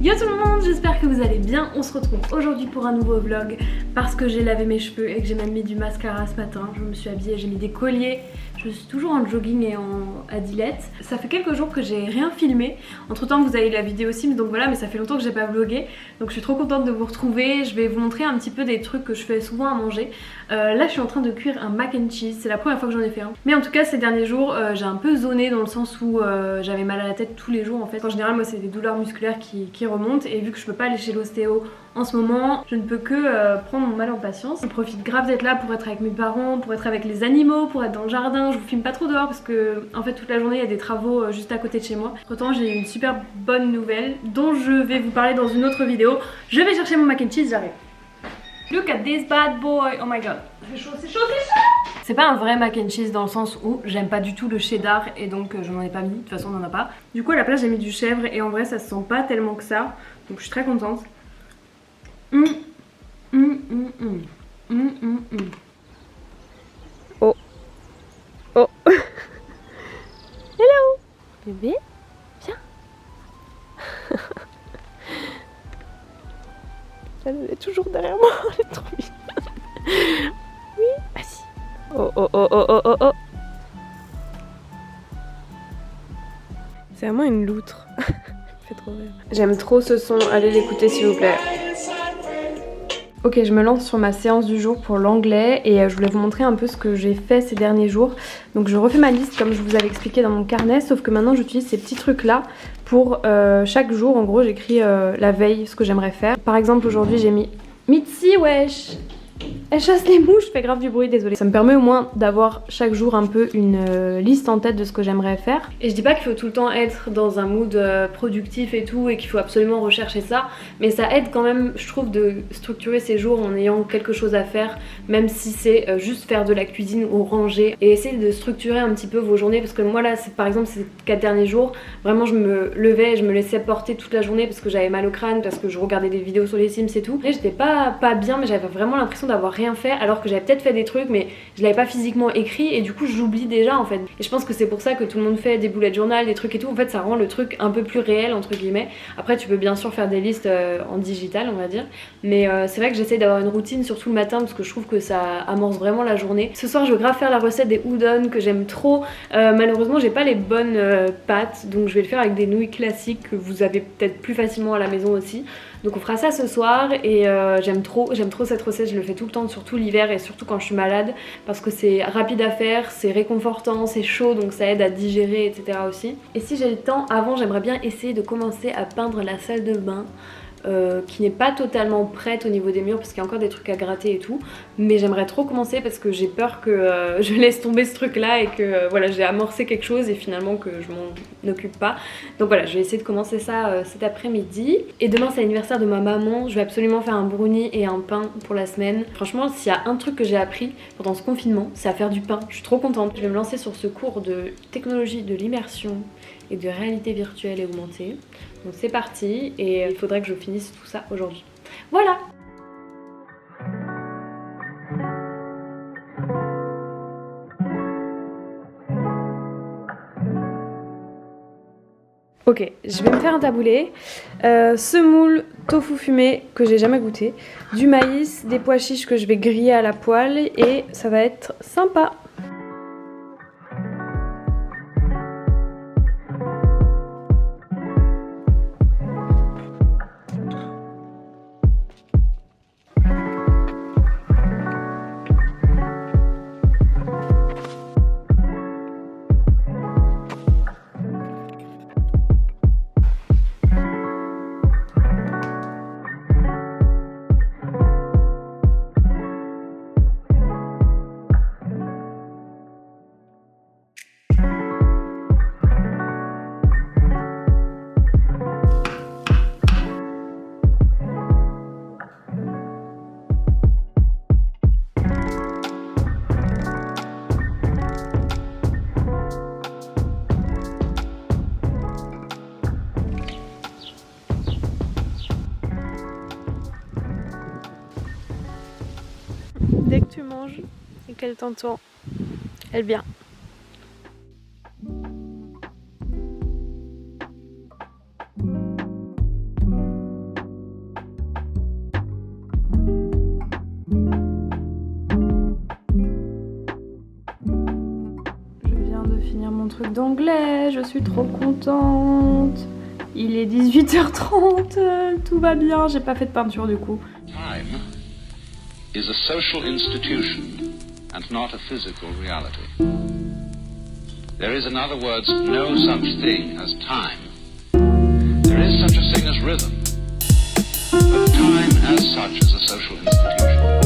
Yo tout le monde, j'espère que vous allez bien. On se retrouve aujourd'hui pour un nouveau vlog parce que j'ai lavé mes cheveux et que j'ai même mis du mascara ce matin. Je me suis habillée, j'ai mis des colliers. Je suis toujours en jogging et en adilette. Ça fait quelques jours que j'ai rien filmé. Entre temps vous avez la vidéo Sims, donc voilà, mais ça fait longtemps que j'ai pas vlogué. Donc je suis trop contente de vous retrouver. Je vais vous montrer un petit peu des trucs que je fais souvent à manger. Là je suis en train de cuire un mac and cheese. C'est la première fois que j'en ai fait un. Mais en tout cas ces derniers jours j'ai un peu zoné dans le sens où j'avais mal à la tête tous les jours en fait. En général moi c'est des douleurs musculaires qui remontent. Et vu que je peux pas aller chez l'ostéo en ce moment, je ne peux que prendre mon mal en patience. Je profite grave d'être là pour être avec mes parents, pour être avec les animaux, pour être dans le jardin. Je vous filme pas trop dehors parce que en fait toute la journée il y a des travaux juste à côté de chez moi. Pourtant j'ai une super bonne nouvelle dont je vais vous parler dans une autre vidéo. Je vais chercher mon mac and cheese, j'arrive. Look at this bad boy, oh my god. C'est chaud, c'est chaud, c'est chaud. C'est pas un vrai mac and cheese dans le sens où j'aime pas du tout le cheddar et donc je n'en ai pas mis, de toute façon on n'en a pas. Du coup à la place j'ai mis du chèvre et en vrai ça se sent pas tellement que ça. Donc je suis très contente. Oh. Oh. Hello. Bébé, viens. Elle est toujours derrière moi, elle est trop mignonne. Oui, vas-y. Oh oh oh oh oh oh oh. C'est vraiment une loutre. Fait trop rire. J'aime trop ce son, allez l'écouter s'il vous plaît. Ok, je me lance sur ma séance du jour pour l'anglais et je voulais vous montrer un peu ce que j'ai fait ces derniers jours. Donc je refais ma liste comme je vous avais expliqué dans mon carnet, sauf que maintenant j'utilise ces petits trucs là pour chaque jour. En gros j'écris la veille ce que j'aimerais faire. Par exemple aujourd'hui j'ai mis Mitzi wesh, elle chasse les mouches, je fais grave du bruit, désolée. Ça me permet au moins d'avoir chaque jour un peu une liste en tête de ce que j'aimerais faire. Et je dis pas qu'il faut tout le temps être dans un mood productif et tout et qu'il faut absolument rechercher ça, mais ça aide quand même, je trouve, de structurer ses jours en ayant quelque chose à faire, même si c'est juste faire de la cuisine ou ranger, et essayer de structurer un petit peu vos journées, parce que moi là, par exemple ces 4 derniers jours, vraiment je me levais et je me laissais porter toute la journée parce que j'avais mal au crâne, parce que je regardais des vidéos sur les Sims et tout. Et j'étais pas bien, mais j'avais vraiment l'impression d'avoir rien fait, alors que j'avais peut-être fait des trucs mais je l'avais pas physiquement écrit et du coup j'oublie déjà en fait. Et je pense que c'est pour ça que tout le monde fait des bullet journal, des trucs et tout. En fait ça rend le truc un peu plus réel entre guillemets. Après tu peux bien sûr faire des listes en digital on va dire, mais c'est vrai que j'essaie d'avoir une routine surtout le matin parce que je trouve que ça amorce vraiment la journée. Ce soir je veux grave faire la recette des udon que j'aime trop. Malheureusement j'ai pas les bonnes pâtes, donc je vais le faire avec des nouilles classiques que vous avez peut-être plus facilement à la maison aussi. Donc on fera ça ce soir et j'aime trop cette recette, je le fais tout le temps, surtout l'hiver et surtout quand je suis malade parce que c'est rapide à faire, c'est réconfortant, c'est chaud donc ça aide à digérer etc. aussi. Et si j'ai le temps, avant j'aimerais bien essayer de commencer à peindre la salle de bain. Qui n'est pas totalement prête au niveau des murs parce qu'il y a encore des trucs à gratter et tout, mais j'aimerais trop commencer parce que j'ai peur que je laisse tomber ce truc là et que voilà j'ai amorcé quelque chose et finalement que je m'en occupe pas. Donc voilà, je vais essayer de commencer ça cet après-midi. Et demain c'est l'anniversaire de ma maman, je vais absolument faire un brownie et un pain pour la semaine. Franchement s'il y a un truc que j'ai appris pendant ce confinement, c'est à faire du pain, je suis trop contente. Je vais me lancer sur ce cours de technologie de l'immersion et de réalité virtuelle et augmentée. Donc c'est parti et il faudrait que je finisse tout ça aujourd'hui. Voilà! Ok, je vais me faire un taboulé, semoule, tofu fumé que j'ai jamais goûté, du maïs, des pois chiches que je vais griller à la poêle et ça va être sympa. Dès que tu manges et qu'elle t'entend, elle vient. d'anglais, je suis trop contente. Il est 18h30, tout va bien, j'ai pas fait de peinture du coup. Time is a social institution and not a physical reality. There is, in other words, no such thing as time. There is such a thing as rhythm, but time as such is a social institution.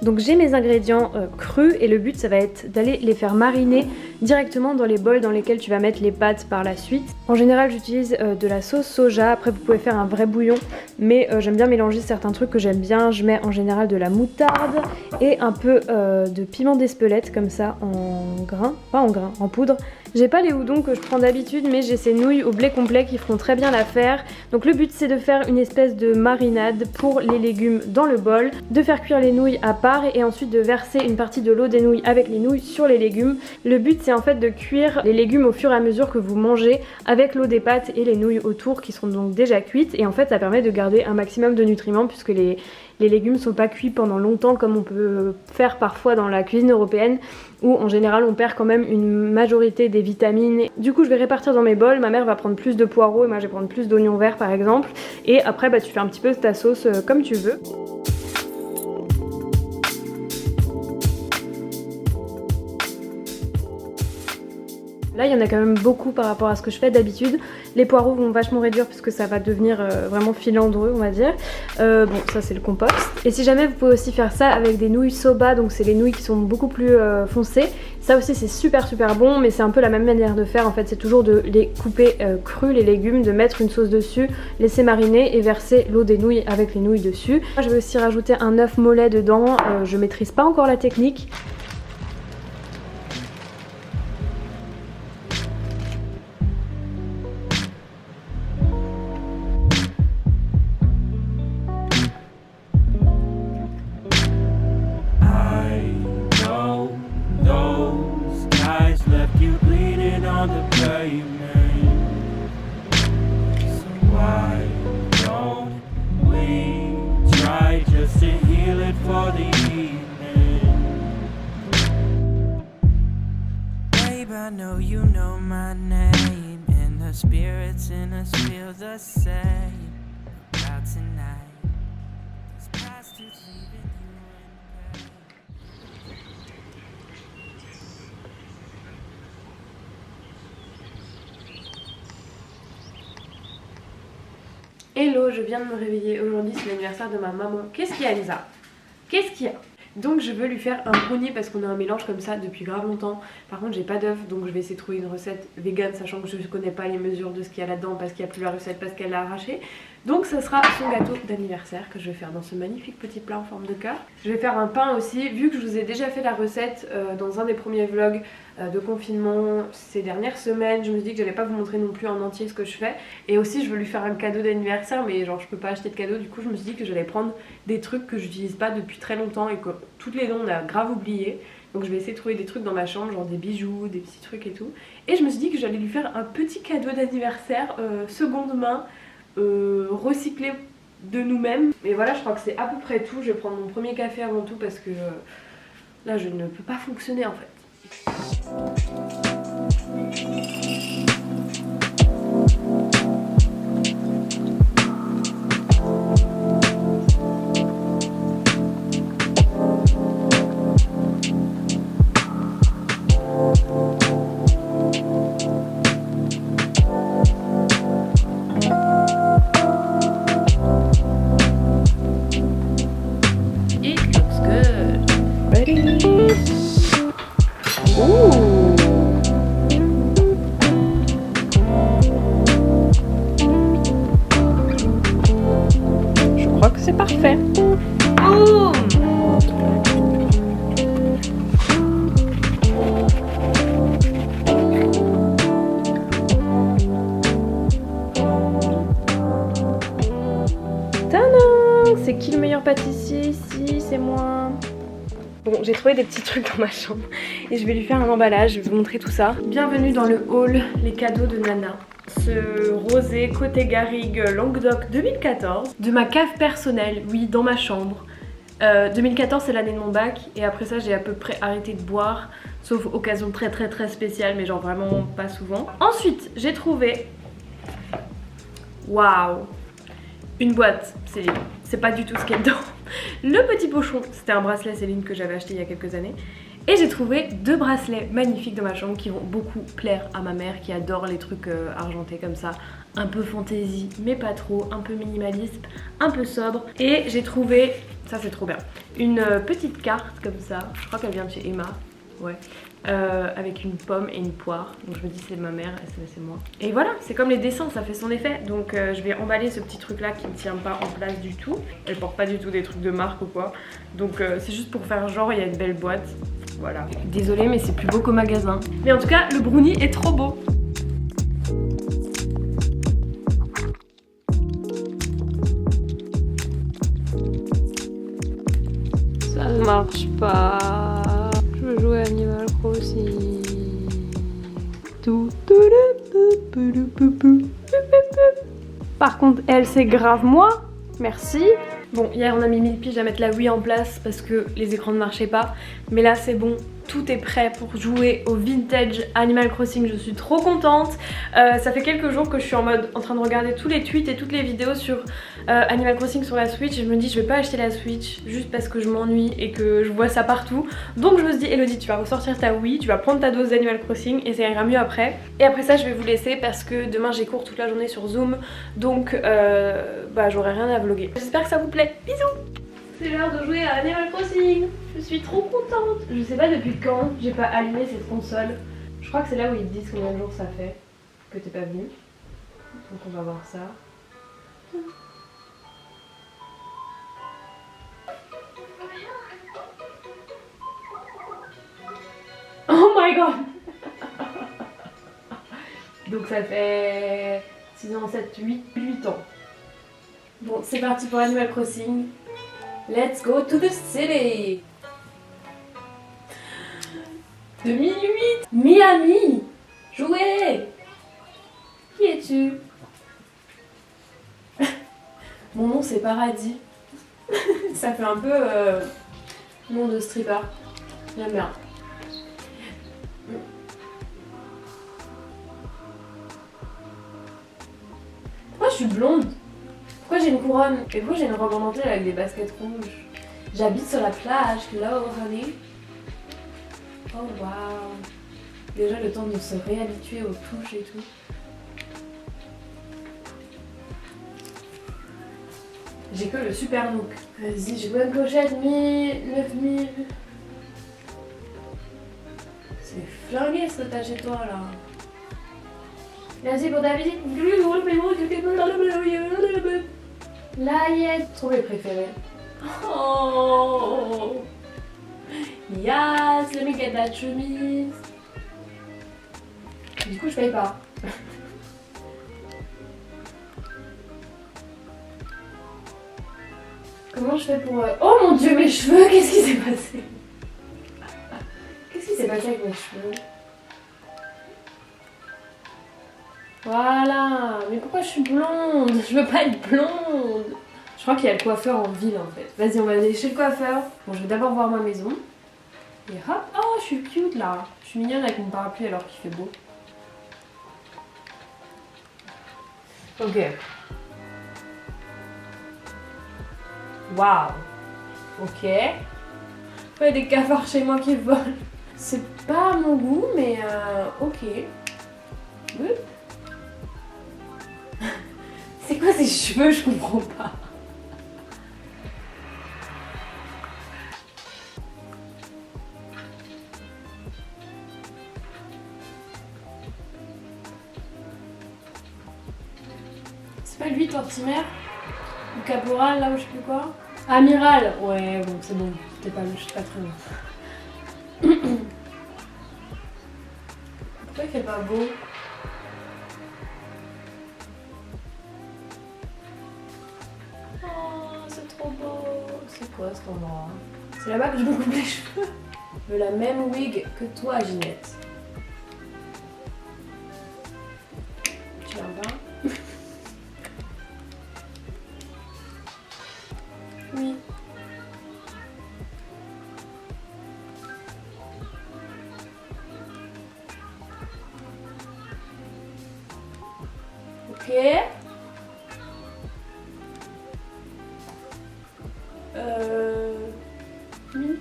Donc j'ai mes ingrédients crus et le but ça va être d'aller les faire mariner directement dans les bols dans lesquels tu vas mettre les pâtes par la suite. En général j'utilise de la sauce soja, après vous pouvez faire un vrai bouillon, mais j'aime bien mélanger certains trucs que j'aime bien. Je mets en général de la moutarde et un peu de piment d'Espelette comme ça en grains, pas en grains, en poudre. J'ai pas les houdons que je prends d'habitude, mais j'ai ces nouilles au blé complet qui feront très bien l'affaire. Donc le but c'est de faire une espèce de marinade pour les légumes dans le bol, de faire cuire les nouilles à part et ensuite de verser une partie de l'eau des nouilles avec les nouilles sur les légumes. Le but c'est en fait de cuire les légumes au fur et à mesure que vous mangez avec l'eau des pâtes et les nouilles autour qui seront donc déjà cuites, et en fait ça permet de garder un maximum de nutriments puisque les légumes sont pas cuits pendant longtemps comme on peut faire parfois dans la cuisine européenne où en général on perd quand même une majorité des vitamines. Du coup je vais répartir dans mes bols, ma mère va prendre plus de poireaux et moi je vais prendre plus d'oignons verts par exemple, et après bah, tu fais un petit peu ta sauce comme tu veux. Là il y en a quand même beaucoup par rapport à ce que je fais d'habitude. Les poireaux vont vachement réduire puisque ça va devenir vraiment filandreux on va dire. Bon ça c'est le compost. Et si jamais vous pouvez aussi faire ça avec des nouilles soba, donc c'est les nouilles qui sont beaucoup plus foncées. Ça aussi c'est super bon, mais c'est un peu la même manière de faire en fait, c'est toujours de les couper crus les légumes, de mettre une sauce dessus, laisser mariner et verser l'eau des nouilles avec les nouilles dessus. Moi, je vais aussi rajouter un œuf mollet dedans, je maîtrise pas encore la technique. I know you know my name, and the spirits in us feel the same about tonight. This past is leaving you in pain. Hello, je viens de me réveiller, aujourd'hui c'est l'anniversaire de ma maman. Qu'est-ce qu'il y a Elsa? Qu'est-ce qu'il y a? Donc je veux lui faire un brownie parce qu'on a un mélange comme ça depuis grave longtemps. Par contre j'ai pas d'œuf, donc je vais essayer de trouver une recette vegan, sachant que je connais pas les mesures de ce qu'il y a là-dedans parce qu'il n'y a plus la recette, parce qu'elle l'a arraché. Donc ça sera son gâteau d'anniversaire que je vais faire dans ce magnifique petit plat en forme de cœur. Je vais faire un pain aussi, vu que je vous ai déjà fait la recette dans un des premiers vlogs de confinement ces dernières semaines. Je me suis dit que j'allais pas vous montrer non plus en entier ce que je fais. Et aussi je veux lui faire un cadeau d'anniversaire, mais genre je peux pas acheter de cadeau. Du coup je me suis dit que j'allais prendre des trucs que j'utilise pas depuis très longtemps et que toutes les deux on a grave oublié. Donc je vais essayer de trouver des trucs dans ma chambre, genre des bijoux, des petits trucs et tout. Et je me suis dit que j'allais lui faire un petit cadeau d'anniversaire seconde main, recyclé de nous-mêmes. Et voilà, je crois que c'est à peu près tout. Je vais prendre mon premier café avant tout parce que là je ne peux pas fonctionner en fait. C'est parfait. Oh, tadam! C'est qui le meilleur pâtissier ici? C'est moi. Bon, j'ai trouvé des petits trucs dans ma chambre et je vais lui faire un emballage, je vais vous montrer tout ça. Bienvenue dans le hall, les cadeaux de Nana. ce rosé côté Garrigue Languedoc 2014 de ma cave personnelle, oui, dans ma chambre. 2014 c'est l'année de mon bac et après ça j'ai à peu près arrêté de boire, sauf occasion très spéciale, mais genre vraiment pas souvent. Ensuite j'ai trouvé, waouh, une boîte Céline, c'est pas du tout ce qu'il y a dedans. Le petit pochon, c'était un bracelet Céline que j'avais acheté il y a quelques années. Et j'ai trouvé 2 bracelets magnifiques dans ma chambre qui vont beaucoup plaire à ma mère qui adore les trucs argentés comme ça. Un peu fantaisie mais pas trop, un peu minimaliste, un peu sobre. Et j'ai trouvé, ça c'est trop bien, une petite carte comme ça, je crois qu'elle vient de chez Emma, ouais. Avec une pomme et une poire, donc je me dis c'est ma mère et c'est moi. Et voilà, c'est comme les dessins, ça fait son effet. Donc je vais emballer ce petit truc là qui ne tient pas en place du tout. Elle porte pas du tout des trucs de marque ou quoi. Donc c'est juste pour faire genre il y a une belle boîte. Voilà. Désolée mais c'est plus beau qu'au magasin. Mais en tout cas le brownie est trop beau. Ça ne marche pas. Je veux jouer à Animal Crossing. Par contre, elle, c'est grave moi. Merci. Bon, hier on a mis 1000 piges à mettre la Wii en place parce que les écrans ne marchaient pas. Mais là, c'est bon. Tout est prêt pour jouer au vintage Animal Crossing, je suis trop contente. Ça fait quelques jours que je suis en train de regarder tous les tweets et toutes les vidéos sur Animal Crossing sur la Switch. Et je me dis je vais pas acheter la Switch juste parce que je m'ennuie et que je vois ça partout. Donc je me suis dit Elodie, tu vas ressortir ta Wii, tu vas prendre ta dose d'Animal Crossing et ça ira mieux après. Et après ça je vais vous laisser parce que demain j'ai cours toute la journée sur Zoom. Donc bah j'aurai rien à vlogger. J'espère que ça vous plaît, bisous. C'est l'heure de jouer à Animal Crossing. Je suis trop contente. Je sais pas depuis quand j'ai pas allumé cette console. Je crois que c'est là où ils te disent combien de jours ça fait que t'es pas venu. Donc on va voir ça. Oh my god. Donc ça fait 6 ans, 7, 8 ans. Bon c'est parti pour Animal Crossing. Let's go to the city. 2008. Miami. Jouer. Qui es-tu? Mon nom c'est Paradis. Ça fait un peu nom de stripper. J'aime bien. Pourquoi je suis blonde? Pourquoi j'ai une couronne? Et pourquoi j'ai une robe en dentelle avec des baskets rouges? J'habite sur la plage, hello honey. Oh wow. Déjà le temps de se réhabituer aux touches et tout. J'ai que le super look. Vas-y, j'ai combien de pochettes? 9000. C'est flingué ce que t'as chez toi là. Merci pour ta visite. Layette. Trop mes préférés. Oh yes, let me get that chemise. Du coup je paye pas. Comment je fais pour... Oh mon dieu mes cheveux, qu'est-ce qui s'est passé? Qu'est-ce qui s'est passé avec mes cheveux? Voilà, mais pourquoi je suis blonde? Je veux pas être blonde. Je crois qu'il y a le coiffeur en ville en fait. Vas-y, on va aller chez le coiffeur. Bon, je vais d'abord voir ma maison. Et hop, oh, je suis cute là. Je suis mignonne avec mon parapluie alors qu'il fait beau. Ok. Waouh. Ok. Il y a des cafards chez moi qui volent. C'est pas à mon goût, mais ok. C'est quoi ces cheveux? Je comprends pas. C'est pas lui, Tortimer? Ou Caporal, là, ou je sais plus quoi? Amiral! Ouais, bon, c'est bon. Je suis pas très loin. Pourquoi il fait pas beau? C'est trop beau. C'est quoi cet endroit? C'est là-bas que je me coupe les cheveux. Je veux la même wig que toi, Ginette. Tu vas Oui. Ok. Oui.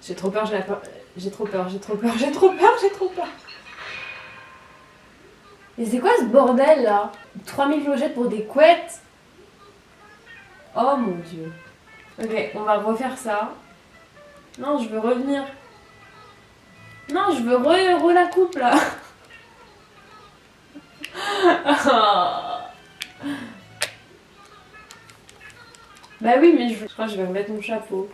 J'ai trop peur, j'ai trop peur. Mais c'est quoi ce bordel là? 3000 clochettes pour des couettes? Oh mon dieu. Ok, on va refaire ça. Non, je veux revenir. Non, je veux re la coupe là. Bah oui, mais je crois que je vais remettre mon chapeau.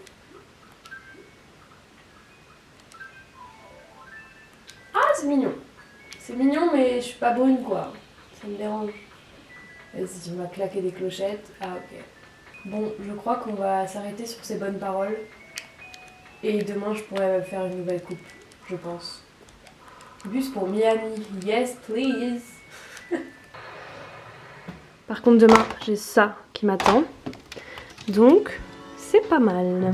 Ah, c'est mignon. C'est mignon, mais je suis pas brune quoi. Ça me dérange. Vas-y, on va claquer des clochettes. Ah, ok. Bon, je crois qu'on va s'arrêter sur ces bonnes paroles. Et demain, je pourrais faire une nouvelle coupe, je pense. Bus pour Miami. Yes, please. Par contre, demain, j'ai ça qui m'attend. Donc, c'est pas mal.